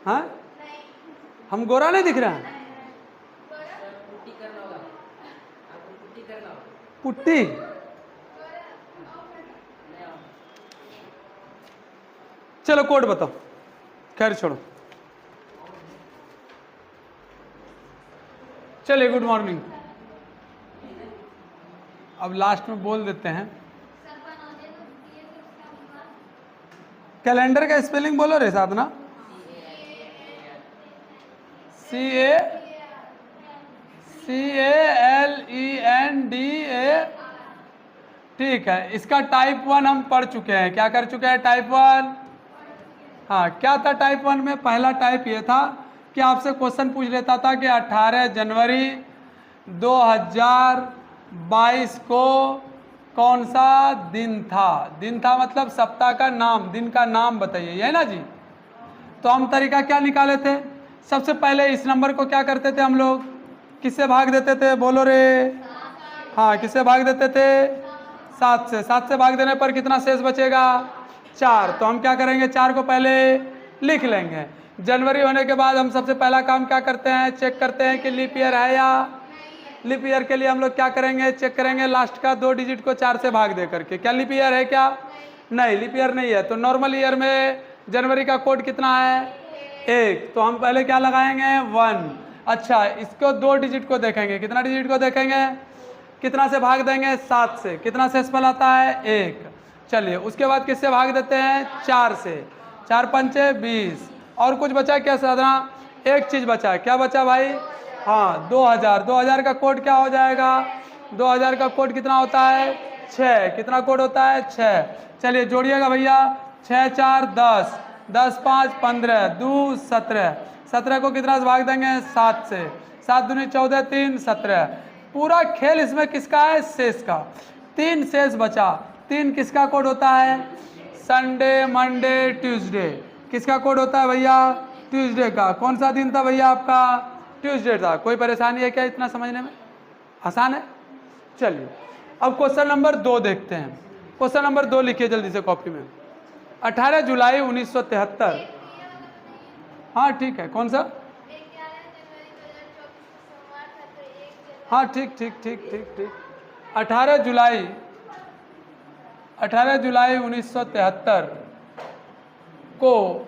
हाँ, हम गोरा नहीं दिख रहे हैं? पुट्टी? चलो कोड बताओ, खैर छोड़ो। चलिए गुड मॉर्निंग। अब लास्ट में बोल देते हैं। कैलेंडर का स्पेलिंग बोलो रे साधना। CALENDA। ठीक है, इसका टाइप 1 हम पढ़ चुके हैं। क्या कर चुके हैं? टाइप 1। हाँ, क्या था टाइप 1 में? पहला टाइप ये था कि आपसे क्वेश्चन पूछ लेता था कि 18 जनवरी 2022 को कौन सा दिन था। दिन था मतलब सप्ताह का नाम, दिन का नाम बताइए, यही ना जी। तो हम तरीका क्या निकाले थे? सबसे पहले इस नंबर को क्या करते थे हम लोग? किससे भाग देते थे? बोलो रे। हाँ, किससे भाग देते थे? 7 से। 7 से भाग देने पर कितना शेष बचेगा? 4। तो हम क्या करेंगे? 4 को पहले लिख लेंगे। जनवरी होने के बाद हम सबसे पहला काम क्या करते हैं? चेक करते हैं कि लीप ईयर है या। लीप ईयर के लिए हम लोग क्या करेंगे? चेक करेंगे लास्ट का 2 डिजिट को 4 से भाग दे करके। क्या लीप ईयर है क्या? नहीं, लीप ईयर नहीं है। तो नॉर्मल ईयर में जनवरी का कोड कितना है? 1। तो हम पहले क्या लगाएंगे? 1। अच्छा, इसको 2 डिजिट को देखेंगे। कितना डिजिट को देखेंगे? कितना से भाग देंगे? 7 से। कितना शेष फल आता है? 1। चलिए, उसके बाद किससे भाग देते हैं? 4 से। 4 पंचे 20। और कुछ बचा क्या साधना? एक चीज बचा। क्या बचा भाई? हाँ, 2000। 2000 का कोड क्या हो जाएगा? 2000 का कोड कितना होता है? 6। कितना कोड होता है? 6। चलिए जोड़िएगा भैया। 6 4 10, 10 5 15, 2 17। 17 को कितना से भाग देंगे? 7 से। 7 दूनी 14, 3 17। पूरा खेल इसमें किसका है? शेष का। 3 शेष बचा। 3 किसका कोड होता है? Sunday, Monday, Tuesday. किसका कोड होता है भैया? ट्यूसडे का। कौन सा दिन था भैया आपका? ट्यूसडे था। कोई परेशानी है क्या इतना समझने में? आसान है। चलिए, अब क्वेश्चन नंबर 2 देखते हैं। क्वेश्चन नंबर 2 लिखिए जल्दी से कॉपी में। 18 जुलाई 1973। हाँ ठीक है, कौन सा? हाँ ठीक ठीक ठीक ठीक ठीक। 18 जुलाई 1973 को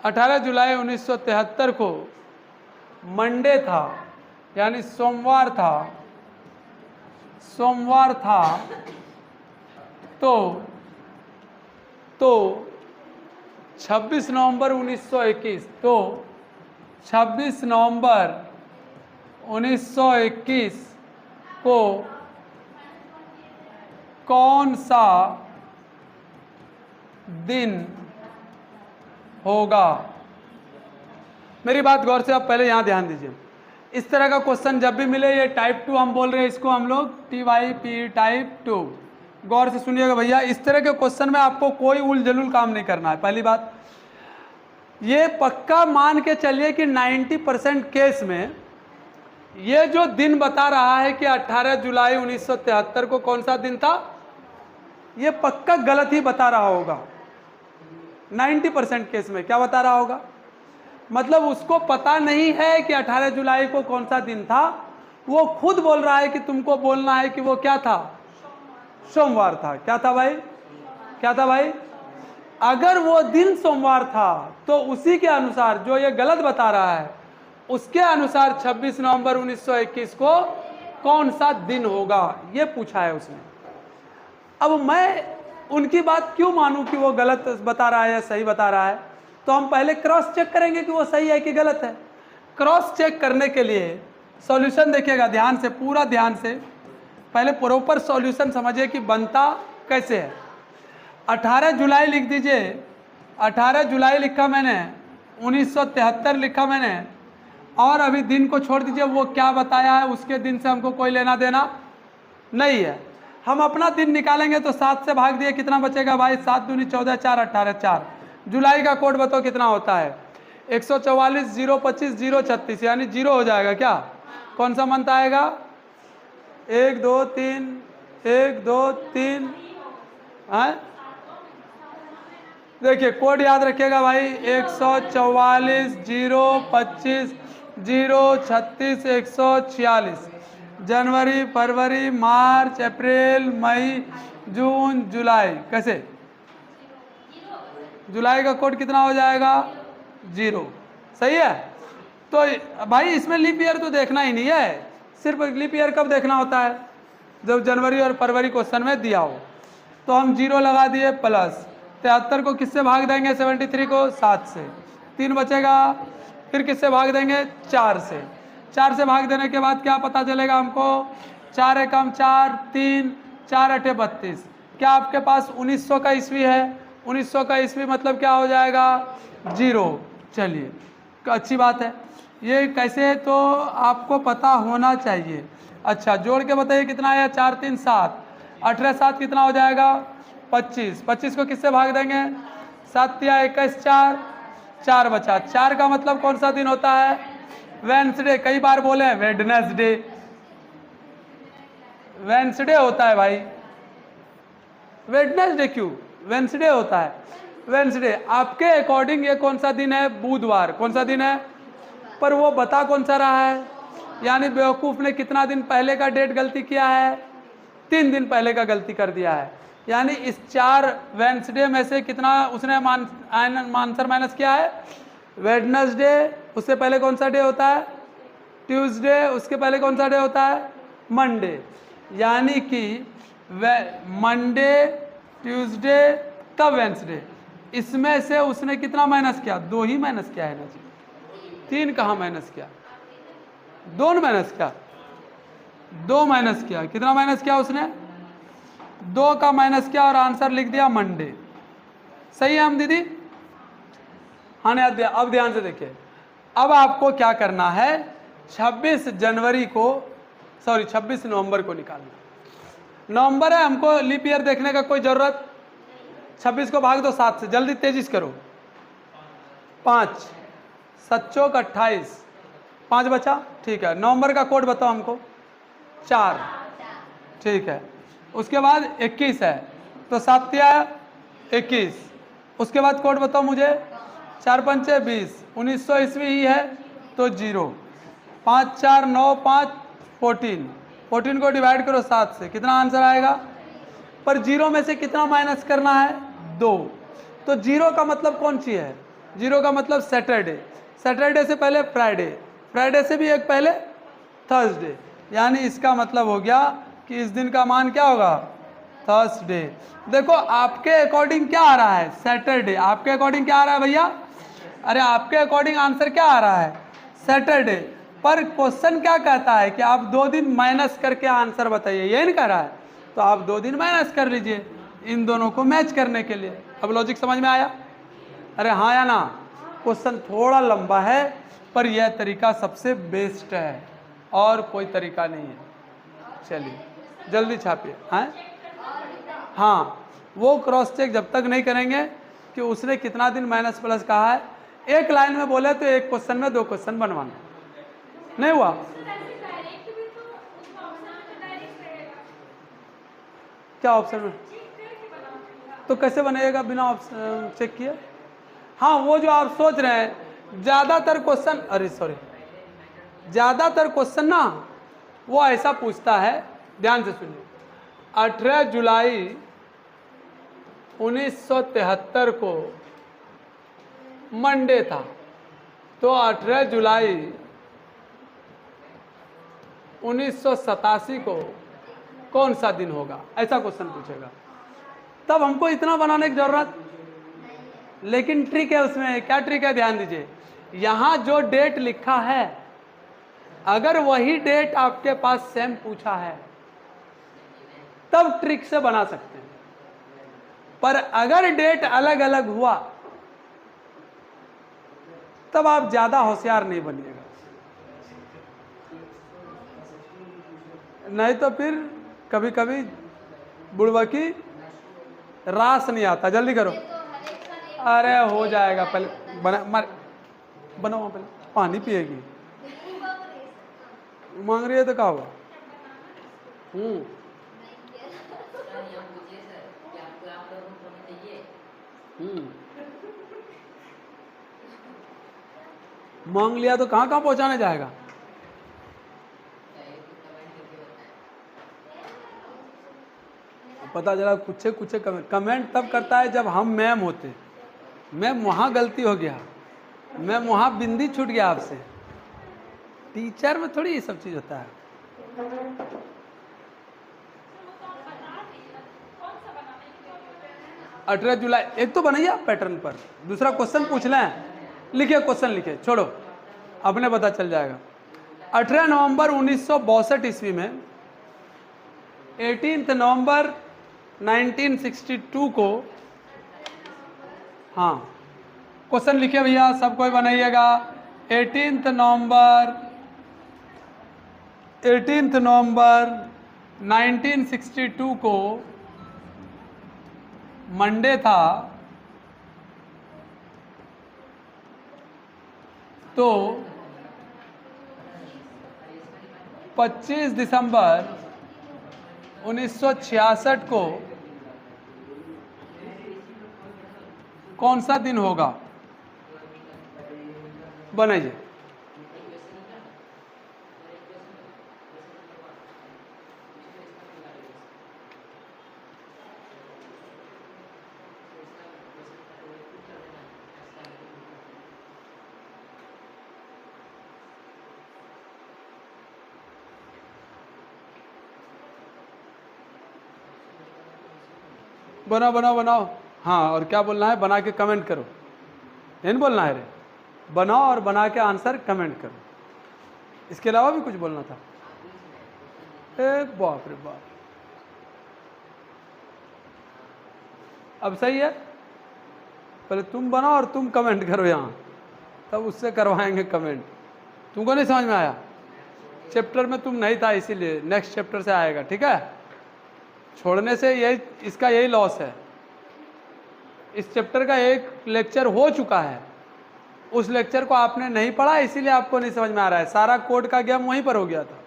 18 जुलाई 1973 को मंडे था, यानी सोमवार था। सोमवार था। तो 26 नवंबर 1921। तो 26 नवंबर 1921 को कौन सा दिन होगा? मेरी बात गौर से आप पहले यहां ध्यान दीजिए। इस तरह का क्वेश्चन जब भी मिले, ये टाइप 2 हम बोल रहे हैं इसको, हम लोग TYP टाइप 2। गौर से सुनिएगा भैया, इस तरह के क्वेश्चन में आपको कोई उलझुल काम नहीं करना है। पहली बात ये पक्का मान के चलिए कि 90% केस में ये जो दिन बता रहा है कि 18 जुलाई 1973 को कौन सा दिन था, ये पक्का गलत ही बता रहा होगा। 90% केस में क्या बता रहा होगा? मतलब उसको पता नहीं है कि 18 जुलाई को कौन सा दिन था। वो खुद बोल रहा है कि तुमको बोलना है कि वो क्या था? सोमवार था। क्या था भाई? क्या था भाई? अगर वो दिन सोमवार था तो उसी के अनुसार जो ये गलत बता रहा है उसके अनुसार 26 नवंबर 1921 को कौन सा दिन होगा, ये पूछा है उसने। अब मैं उनकी बात क्यों मानूं कि वो गलत बता रहा है या सही बता रहा है? तो हम पहले क्रॉस चेक करेंगे कि वो सही है कि गलत है। क्रॉस चेक करने के लिए सॉल्यूशन देखिएगा ध्यान से, पूरा ध्यान से। पहले प्रॉपर सॉल्यूशन समझिए कि बनता कैसे है। 18 जुलाई लिख दीजिए। 18 जुलाई लिखा मैंने, 1973 लिखा मैंने, और अभी दिन को छोड़ दीजिए, वो क्या बताया है उसके दिन से हमको कोई लेना देना नहीं है। हम अपना दिन निकालेंगे तो 7 से भाग दिए, कितना बचेगा भाई? 7 दूनी 14, 4 18, 4। जुलाई का कोड बताओ कितना होता है? 144 025 036, यानी 0 हो जाएगा क्या? कौन सा मंथ आएगा? 1 2 3 1 2 3। देखिए कोड याद रखिएगा भाई, 144 025 036 146। जनवरी, फरवरी, मार्च, अप्रैल, मई, जून, जुलाई। कैसे? जुलाई का कोड कितना हो जाएगा? 0। सही है। तो भाई इसमें लीप ईयर तो देखना ही नहीं है, सिर्फ लीप ईयर कब देखना होता है? जब जनवरी और फरवरी क्वेश्चन में दिया हो। तो हम 0 लगा दिए प्लस 73 को किससे भाग देंगे? 73 को 7 से, 3 बचेगा। फिर किससे भाग देंगे? 4 से। 4 से भाग देने के बाद क्या पता चलेगा हमको? 4 एकम 4, 3, 4 अठे 32। क्या आपके पास 1900 का ईस्वी है? 1900 का ईस्वी मतलब क्या हो जाएगा? 0। चलिए अच्छी बात है। ये कैसे, तो आपको पता होना चाहिए। अच्छा जोड़ के बताइए कितना है? 4 3 7, 18 7 कितना हो जाएगा? 25। 25 को किससे भाग देंगे? 7 या 21 4, 4 बचा। 4 का मतलब कौन सा दिन होता है? वेडनेसडे। कई बार बोले वेडनेसडे, वेडनेसडे होता है भाई। वेडनेसडे क्यों? वेडनेसडे होता है। वेडनेसडे आपके अकॉर्डिंग ये कौन सा दिन है? बुधवार। कौन सा दिन है? पर वो बता कौन सा रहा है? यानी बेवकूफ़ ने कितना दिन पहले का डेट गलती किया है? 3 दिन पहले का गलती कर दिया है। यानी इस 4 वेडनेसडे में से कितना उसने आंसर माइनस किया है? वेडनेसडे। उससे पहले कौन सा डे होता है? ट्यूसडे। उसके पहले कौन सा डे होता है? मंडे। यानी कि मंडे, ट्यूसडे, तब वेडनेसडे। इसमें से उसने कितना माइनस किया? 2 ही माइनस किया है ना जी। 3 कहाँ माइनस किया? 2 माइनस किया, 2 माइनस किया। कितना माइनस किया उसने? 2 का माइनस किया और आंसर लिख दिया मंडे। सही है हम दीदी? हाँ नहीं, अब ध्यान से देखिए। अब आपको क्या करना है? 26 जनवरी को, सॉरी 26 नवंबर को निकालना। नवंबर है, हमको लीप ईयर देखने का कोई जरूरत? 26 को भाग दो 7 से, जल्दी तेजी से करो। 5 7 चौक 28, 5 बचा। ठीक है, नवंबर का कोड बताओ हमको। 4। ठीक है, उसके बाद 21 है तो 7 या 21। उसके बाद कोड बताओ मुझे। 4 पंचे 20, 1900 ईस्वी ही है तो 0। 5 4 9 5 14, 14 को डिवाइड करो 7 से, कितना आंसर आएगा? पर 0 में से कितना माइनस करना है? 2। तो 0 का मतलब कौन सी है? 0 का मतलब सैटरडे। सैटरडे से पहले फ्राइडे, फ्राइडे से भी एक पहले थर्सडे। यानी इसका मतलब हो गया कि इस दिन का मान क्या होगा? थर्सडे। देखो आपके अकॉर्डिंग क्या आ रहा है? सैटरडे। आपके अकॉर्डिंग क्या आ रहा है भैया? अरे आपके अकॉर्डिंग आंसर क्या आ रहा है? सैटरडे। पर क्वेश्चन क्या कहता है कि आप 2 दिन माइनस करके आंसर बताइए, यही नहीं कह रहा है? तो आप 2 दिन माइनस कर लीजिए इन दोनों को मैच करने के लिए। अब लॉजिक समझ में आया? अरे हाँ या ना? क्वेश्चन थोड़ा लंबा है पर यह तरीका सबसे बेस्ट है और कोई तरीका नहीं है। चलिए जल्दी छापिए। हाँ, वो क्रॉस चेक जब तक नहीं करेंगे कि उसने कितना दिन माइनस प्लस कहा है। एक लाइन में बोले तो एक क्वेश्चन में 2 क्वेश्चन बनवाना। नहीं हुआ? क्या ऑप्शन में? तो कैसे बनेगा बिना ऑप्शन चेक किए? हाँ, वो जो आप सोच रहे हैं ज़्यादातर क्वेश्चन, अरे सॉरी, ज़्यादातर क्वेश्चन ना वो ऐसा पूछता है। ध्यान से सुनिए। 18 जुलाई 1973 को मंडे था, तो 18 जुलाई 1987 को कौन सा दिन होगा? ऐसा क्वेश्चन पूछेगा। तब हमको इतना बनाने की जरूरत। लेकिन ट्रिक है उसमें। क्या ट्रिक है? ध्यान दीजिए। यहां जो डेट लिखा है, अगर वही डेट आपके पास सेम पूछा है तब ट्रिक से बना सकते हैं। पर अगर डेट अलग अलग हुआ तब आप ज्यादा होशियार नहीं बनिएगा, नहीं तो फिर कभी कभी बुड़बकी रास नहीं आता। जल्दी करो। अरे हो जाएगा, पहले बनाओ, पहले पानी पिएगी। मांग रही है तो क्या हुआ? मांग लिया तो कहाँ कहाँ पहुँचाने जाएगा। पता चला कुछ कुछ कमेंट तब करता है जब हम मैम होते। मैम वहाँ गलती हो गया, मैम वहाँ बिंदी छूट गया आपसे। टीचर में थोड़ी ये सब चीज़ होता है। अठारह जुलाई एक तो बनाइए आप पैटर्न पर, दूसरा क्वेश्चन पूछ लें, लिखिए क्वेश्चन लिखिए, छोड़ो अपने पता चल जाएगा। 18 नवंबर 1962 ईस्वी में 18 नवंबर 1962 को, हाँ क्वेश्चन लिखिए भैया, सब कोई बनाइएगा। 18 नवंबर 1962 को मंडे था, तो 25 दिसंबर 1966 को कौन सा दिन होगा, बनाइए। बनाओ बनाओ बनाओ, हाँ और क्या बोलना है, बना के कमेंट करो, नहीं बोलना है रे, बनाओ और बना के आंसर कमेंट करो। इसके अलावा भी कुछ बोलना था। ए बाप रे बाप, अब सही है, पहले तुम बनाओ और तुम कमेंट करो यहाँ, तब उससे करवाएंगे कमेंट। तुमको नहीं समझ में आया, चैप्टर में तुम नहीं था इसीलिए, नेक्स्ट चैप्टर से आएगा, ठीक है। छोड़ने से यही, इसका यही लॉस है। इस चैप्टर का एक लेक्चर हो चुका है, उस लेक्चर को आपने नहीं पढ़ा, इसीलिए आपको नहीं समझ में आ रहा है। सारा कोड का गेम वहीं पर हो गया था।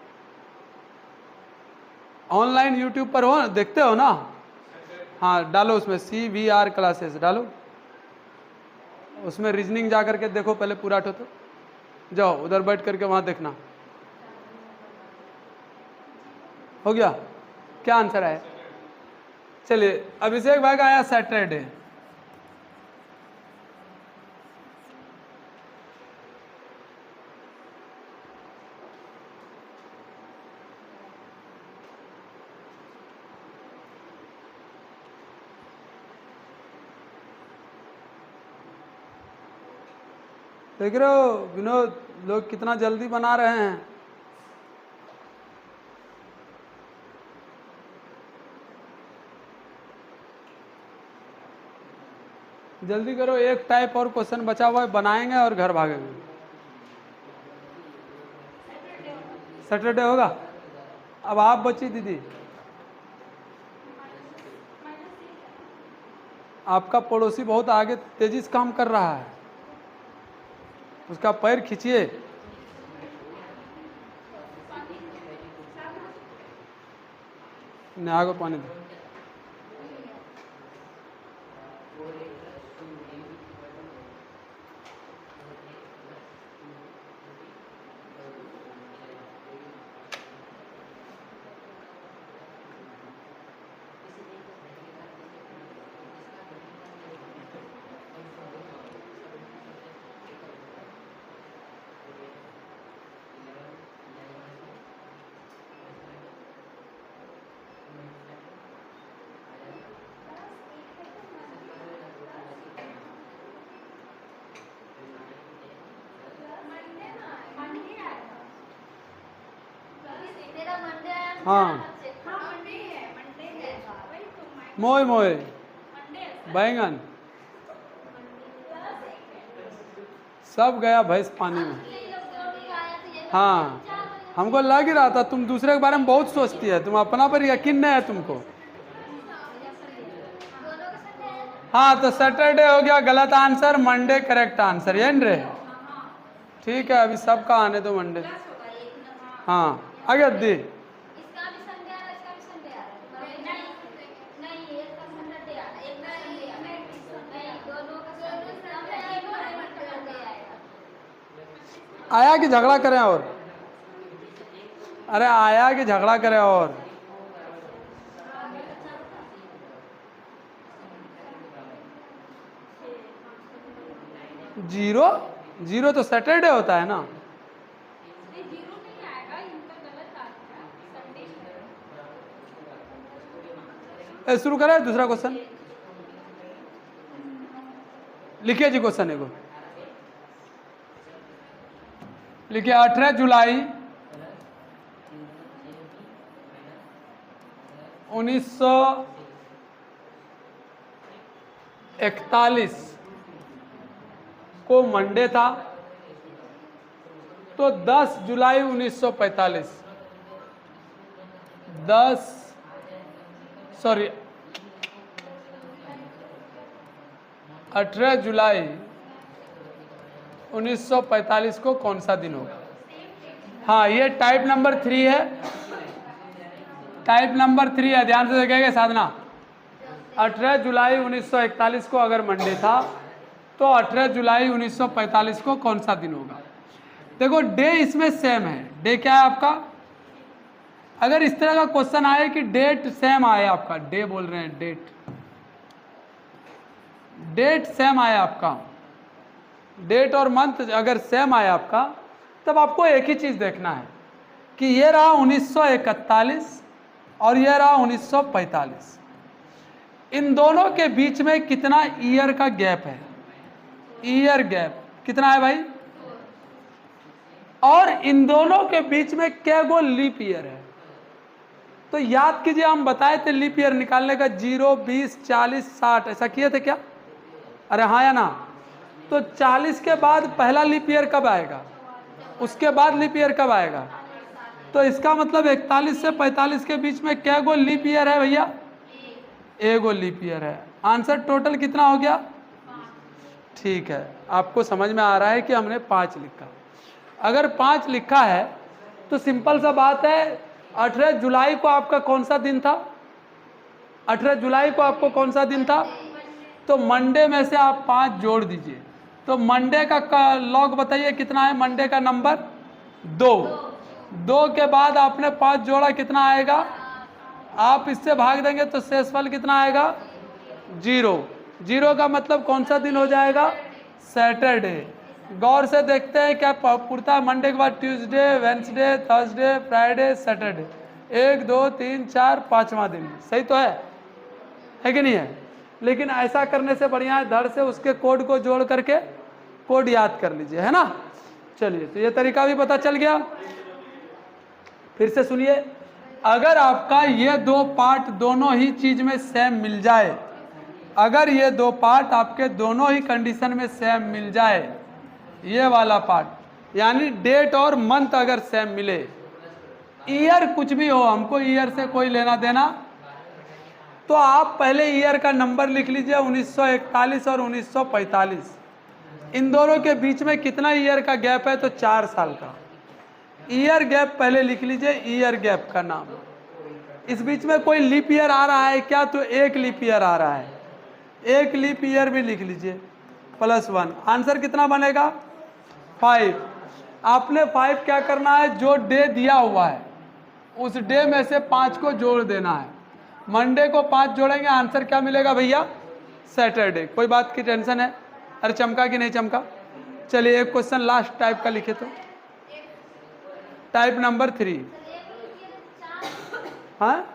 ऑनलाइन यूट्यूब पर हो, देखते हो ना, हाँ डालो उसमें CVR क्लासेस डालो, उसमें रीजनिंग जा करके देखो पहले पूरा तो जाओ उधर बैठ करके वहाँ देखना। हो गया, क्या आंसर है? चलिए अभिषेक भाई का आया सैटरडे। देख रहे हो विनोद, लोग कितना जल्दी बना रहे हैं। जल्दी करो, एक टाइप और क्वेश्चन बचा हुआ है, बनाएंगे और घर भागेंगे। सैटरडे होगा। अब आप बची दीदी, आपका पड़ोसी बहुत आगे तेजी से काम कर रहा है, उसका पैर खींचिए। नेहा को पानी दो। हाँ मोए मोए बैंगन सब गया भैंस पानी में। हाँ हमको लग ही रहा था, तुम दूसरे के बारे में बहुत सोचती है, तुम अपना पर यकीन नहीं है तुमको। हाँ तो सैटरडे हो गया गलत आंसर, मंडे करेक्ट आंसर, ये रे। ठीक है अभी सबका आने दो मंडे। हाँ आगे दी आया कि झगड़ा करें और? अरे आया कि झगड़ा करें और? जीरो? जीरो तो सैटरडे होता है ना। शुरू करें दूसरा क्वेश्चन। लिखिए जी क्वेश्चन एगो लिखिए। 18 जुलाई 1941 को मंडे था, तो 10 जुलाई 1945 18 जुलाई 1945 को कौन सा दिन होगा? हाँ, ये टाइप नंबर 3 है। टाइप नंबर 3 है, ध्यान से देखेंगे साधना। 18 जुलाई 1941 को अगर मंडे था तो 18 जुलाई 1945 को कौन सा दिन होगा? देखो डे इसमें सेम है। डे क्या है आपका? अगर इस तरह का क्वेश्चन आए कि डेट सेम आए आपका, डे बोल रहे हैं, डेट सेम आए आपका, डेट और मंथ अगर सेम आए आपका, तब आपको एक ही चीज देखना है कि ये रहा 1941 और ये रहा 1945। इन दोनों के बीच में कितना ईयर का गैप है? ईयर गैप कितना है भाई? और इन दोनों के बीच में क्या गो लीप ईयर है? तो याद कीजिए, हम बताए थे लीप ईयर निकालने का 0, 20, 40, 60, ऐसा किए थे क्या? अरे हाँ या ना? तो 40 के बाद पहला लीप ईयर कब आएगा? उसके बाद लीप ईयर कब आएगा? तो इसका मतलब 41 से 45 के बीच में क्या गो लीप ईयर है भैया? एगो लीप ईयर है। आंसर टोटल कितना हो गया? ठीक है, आपको समझ में आ रहा है कि हमने 5 लिखा। अगर 5 लिखा है तो सिंपल सा बात है, 18 जुलाई को आपका कौन सा दिन था? 18 जुलाई को आपको कौन सा दिन था? तो मंडे में से आप 5 जोड़ दीजिए। तो मंडे का लॉग बताइए कितना है? मंडे का नंबर 2। 2 के बाद आपने 5 जोड़ा, कितना आएगा? आप इससे भाग देंगे तो शेषफल कितना आएगा? 0। 0 का मतलब कौन सा दिन हो जाएगा? सैटरडे। गौर से देखते हैं क्या पूछता है। मंडे के बाद Tuesday, Wednesday, Thursday, Friday, Saturday, 1, 2, 3, 4, 5वां दिन। सही तो है कि नहीं है? लेकिन ऐसा करने से बढ़िया है धड़ से उसके कोड को जोड़ करके कोड याद कर लीजिए, है ना। चलिए, तो ये तरीका भी पता चल गया। फिर से सुनिए, अगर आपका ये 2 पार्ट दोनों ही चीज में सेम मिल जाए, अगर ये 2 पार्ट आपके दोनों ही कंडीशन में सेम मिल जाए, ये वाला पार्ट यानी डेट और मंथ अगर सेम मिले, ईयर कुछ भी हो, हमको ईयर से कोई लेना देना, तो आप पहले ईयर का नंबर लिख लीजिए 1941 और 1945। इन दोनों के बीच में कितना ईयर का गैप है? तो 4 साल का ईयर गैप पहले लिख लीजिए, ईयर गैप का नाम। इस बीच में कोई लीप ईयर आ रहा है क्या? तो 1 लीप ईयर आ रहा है, 1 लीप ईयर भी लिख लीजिए, +1। आंसर कितना बनेगा? 5। आपने 5 क्या करना है? जो डे दिया हुआ है उस डे में से 5 को जोड़ देना है। मंडे को 5 जोड़ेंगे, आंसर क्या मिलेगा भैया? सैटरडे। कोई बात की टेंशन है? अरे चमका कि नहीं चमका? चलिए एक क्वेश्चन लास्ट टाइप का लिखे, तो टाइप नंबर 3। हाँ,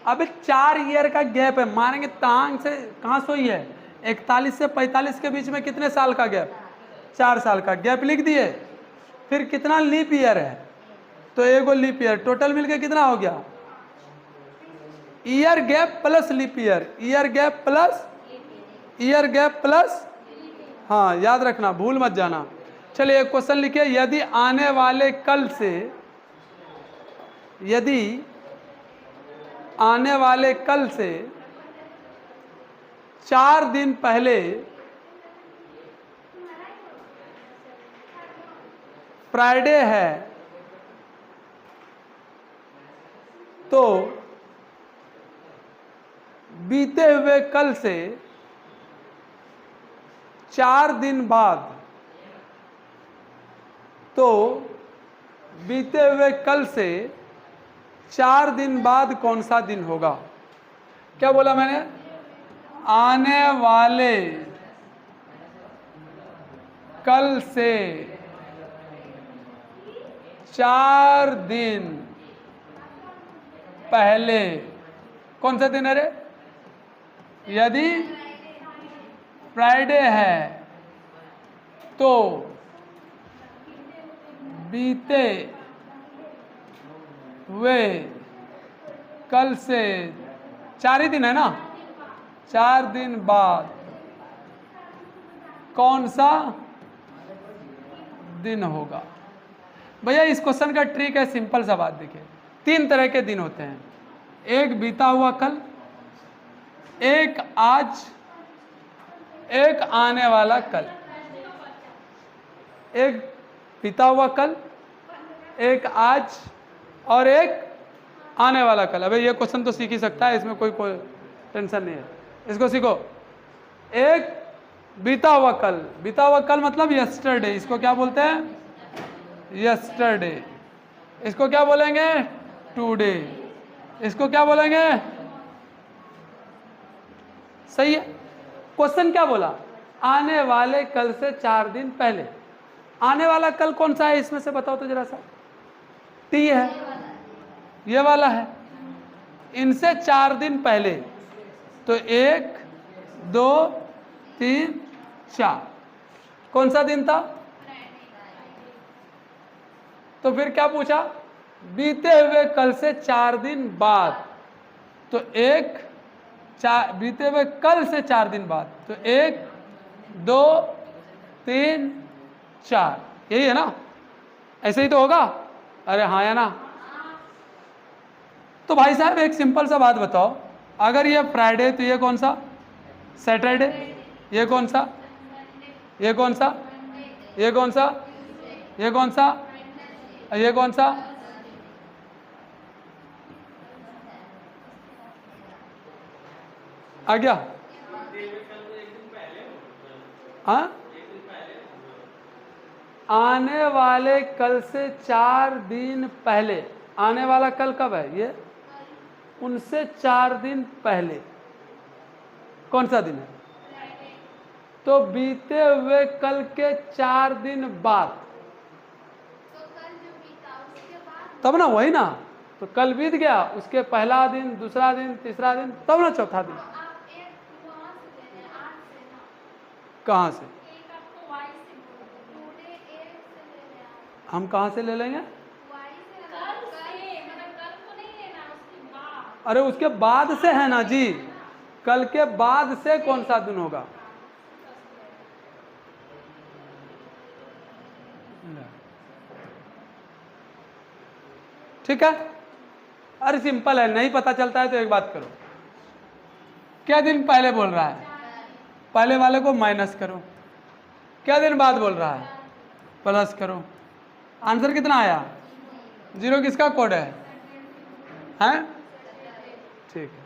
अबे 4 ईयर का गैप है, मानेंगे तांग से कहाँ सोई है? 41 से 45 के बीच में कितने साल का गैप? 4 साल का गैप लिख दिए। फिर कितना लीप ईयर है? तो एगो लीप ईयर, टोटल मिलके कितना हो गया? Year gap plus leap year, year gap plus year gap plus, हाँ याद रखना, भूल मत जाना। चलिए एक क्वेश्चन लिखिए, यदि आने वाले कल से, यदि आने वाले कल से 4 दिन पहले फ्राइडे है, तो बीते हुए कल से 4 दिन बाद तो बीते हुए कल से 4 दिन बाद कौन सा दिन होगा? क्या बोला मैंने? आने वाले कल से 4 दिन पहले कौन सा दिन है रे? यदि फ्राइडे है तो बीते हुए कल से 4 ही दिन है ना, 4 दिन बाद कौन सा दिन होगा? भैया इस क्वेश्चन का ट्रिक है, सिंपल सा बात देखिए। 3 तरह के दिन होते हैं, एक बीता हुआ कल, एक आज, एक आने वाला कल। एक बीता हुआ कल, एक आज और एक आने वाला कल। अबे ये क्वेश्चन तो सीख ही सकता है, इसमें कोई टेंशन नहीं है, इसको सीखो। एक बीता हुआ कल, बीता हुआ कल मतलब यस्टरडे, इसको क्या बोलते हैं? यस्टरडे। इसको क्या बोलेंगे? टुडे। इसको क्या बोलेंगे? सही है। क्वेश्चन क्या बोला? आने वाले कल से 4 दिन पहले। आने वाला कल कौन सा है इसमें से बताओ तो जरा सा। टी है, ये वाला है। इनसे 4 दिन पहले तो 1 2 3 4 कौन सा दिन था? तो फिर क्या पूछा? बीते हुए कल से 4 दिन बाद, तो बीते हुए कल से 4 दिन बाद, तो 1 2 3 4, यही है ना? ऐसे ही तो होगा। अरे हाँ या ना? तो भाई साहब एक सिंपल सा बात बताओ, अगर ये फ्राइडे तो ये कौन सा? सैटरडे। ये कौन सा? ये कौन सा? ये कौन सा? ये कौन सा? ये कौन सा? आ गया? हाँ, आने वाले कल से 4 दिन पहले। आने वाला कल कब है? ये उनसे 4 दिन पहले कौन सा दिन है? तो बीते हुए कल के 4 दिन बाद, तब ना, वही ना। तो कल बीत गया, उसके पहला दिन, दूसरा दिन, तीसरा दिन, तब ना चौथा दिन। कहाँ से? हम कहाँ से ले लेंगे? अरे उसके बाद से है ना जी, कल के बाद से कौन सा दिन होगा? ठीक है। अरे सिंपल है, नहीं पता चलता है तो एक बात करो, क्या दिन पहले बोल रहा है? पहले वाले को माइनस करो। क्या दिन बाद बोल रहा है? प्लस करो। आंसर कितना आया? 0 किसका कोड है? हैं? ठीक है,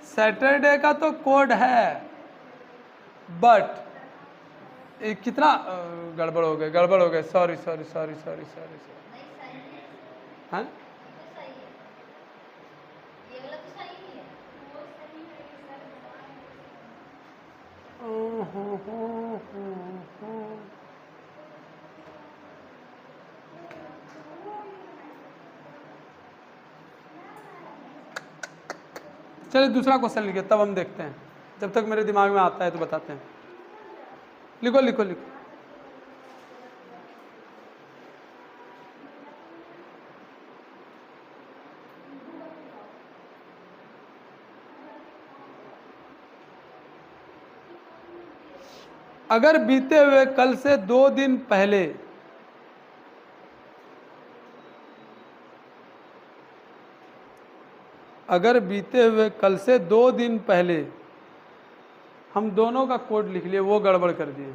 सैटरडे का तो कोड है, बट कितना गड़बड़ हो गए, गड़बड़ हो गए, sorry sorry sorry sorry sorry sorry. हाँ, चलिए दूसरा क्वेश्चन लिखिए, तब हम देखते हैं। जब तक मेरे दिमाग में आता है तो बताते हैं। लिखो लिखो लिखो। अगर बीते हुए कल से 2 दिन पहले अगर बीते हुए कल से 2 दिन पहले, हम दोनों का कोड लिख लिए, वो गड़बड़ कर दिए।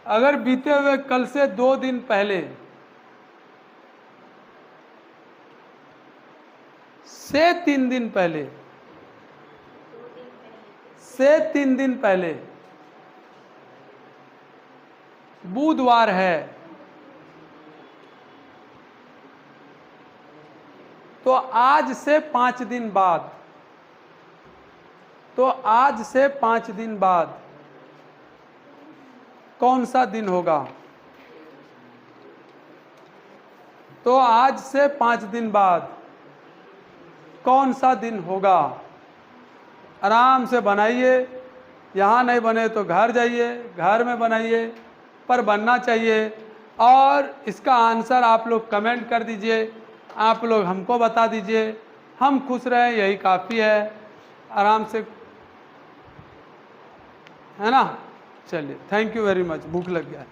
अगर बीते हुए कल से 2 दिन पहले से 3 दिन पहले से 3 दिन पहले बुधवार है तो आज से 5 दिन बाद, तो आज से 5 दिन बाद कौन सा दिन होगा? तो आज से 5 दिन बाद कौन सा दिन होगा? आराम से बनाइए, यहाँ नहीं बने तो घर जाइए, घर में बनाइए, पर बनना चाहिए। और इसका आंसर आप लोग कमेंट कर दीजिए, आप लोग हमको बता दीजिए, हम खुश रहें, यही काफ़ी है। आराम से, है ना? चलिए, थैंक यू वेरी मच। भूख लग गया है।